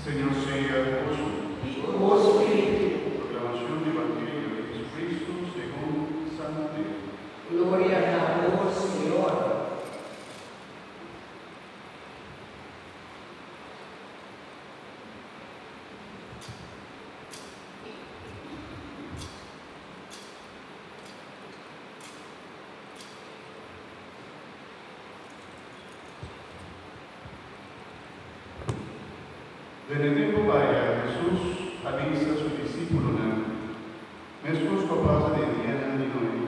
Señor sea con y con tu espíritu. proclamación del Evangelio de Jesucristo según San Mateo. Gloria a vos, Señor. Desde tempo vaya Jesús avisa a sus discípulos, mescos capaz de Diana di noi,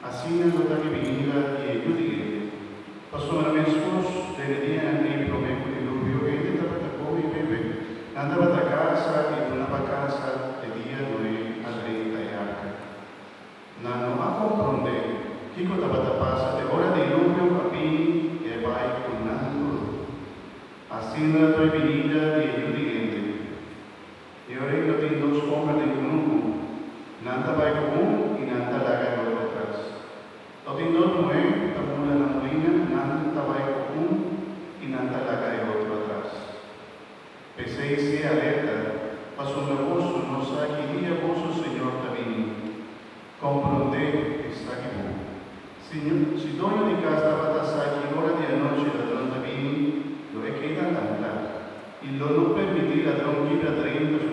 assina nota che venida e giudiche. Passò mescos delle Diana e promeco di Lubio e di Tabatacò e Pepe, andava da casa e tornava a casa e dia noi al re e arca. Nanno a comprendere, chi cotava passa de ora di Lubio capì e vai con Nanno. Assina tua venida e giudiche. E ora io ti do scompra di un nanda vai común y nanda laga por detrás. Lo tindo nueve, tamuna la molina, nanda vai común y nanda laga de otro atrás. Pese y sea alerta, paso un vosso, no sa que día vosso Señor también. Comprende está aquí. Señor, si doño di casa va a sa que hora de anoche ladrón también, lo he queda cantar. Y lo no permitir ladrón libra 30